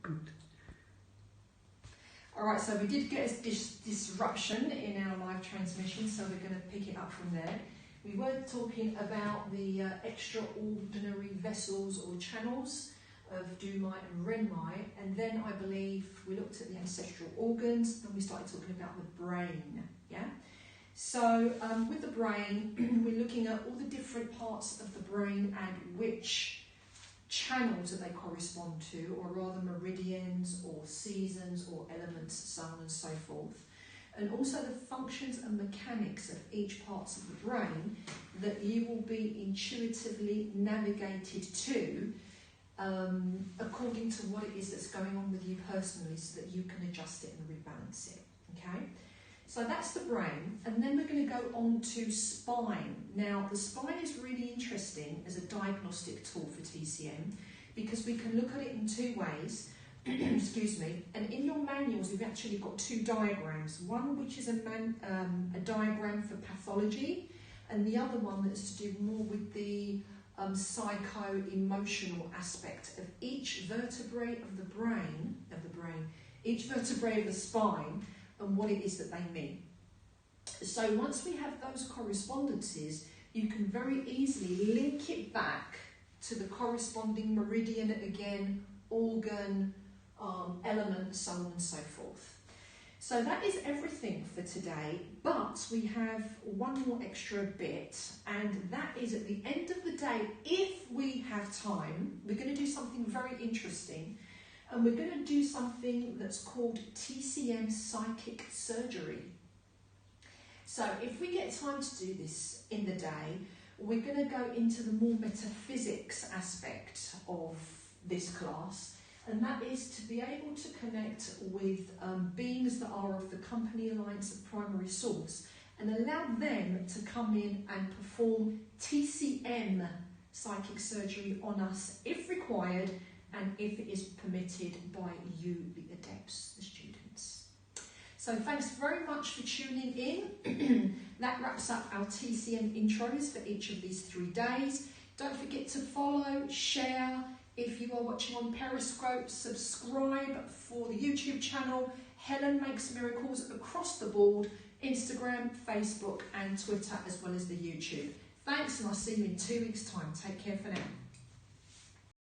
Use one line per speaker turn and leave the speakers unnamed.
Good.
Alright, so we did get a disruption in our live transmission, so we're going to pick it up from there. We were talking about the extraordinary vessels or channels of Dumai and Renmai, and then I believe we looked at the ancestral organs, and we started talking about the brain. Yeah. So with the brain, we're looking at all the different parts of the brain and which channels that they correspond to, or rather meridians or seasons or elements, so on and so forth. And also the functions and mechanics of each part of the brain that you will be intuitively navigated to according to what it is that's going on with you personally, so that you can adjust it and rebalance it. Okay? So that's the brain, and then we're going to go on to spine. Now, the spine is really interesting as a diagnostic tool for TCM because we can look at it in two ways. Excuse me. And in your manuals, we've actually got two diagrams. One which is a diagram for pathology, and the other one that's to do more with the psycho-emotional aspect of each vertebrae of the brain, each vertebrae of the spine, and what it is that they mean. So once we have those correspondences, you can very easily link it back to the corresponding meridian again, organ, element, so on and so forth. So that is everything for today, but we have one more extra bit, and that is at the end of the day, if we have time, we're going to do something very interesting. And we're going to do something that's called TCM psychic surgery. So if we get time to do this in the day, we're going to go into the more metaphysics aspect of this class, and that is to be able to connect with beings that are of the Company Alliance of Primary Source and allow them to come in and perform TCM psychic surgery on us if required, and if it is permitted by you, the adepts, the students. So thanks very much for tuning in. That wraps up our TCM intros for each of these 3 days. Don't forget to follow, share. If you are watching on Periscope, subscribe for the YouTube channel. Helen Makes Miracles across the board, Instagram, Facebook and Twitter, as well as the YouTube. Thanks, and I'll see you in 2 weeks' time. Take care for now.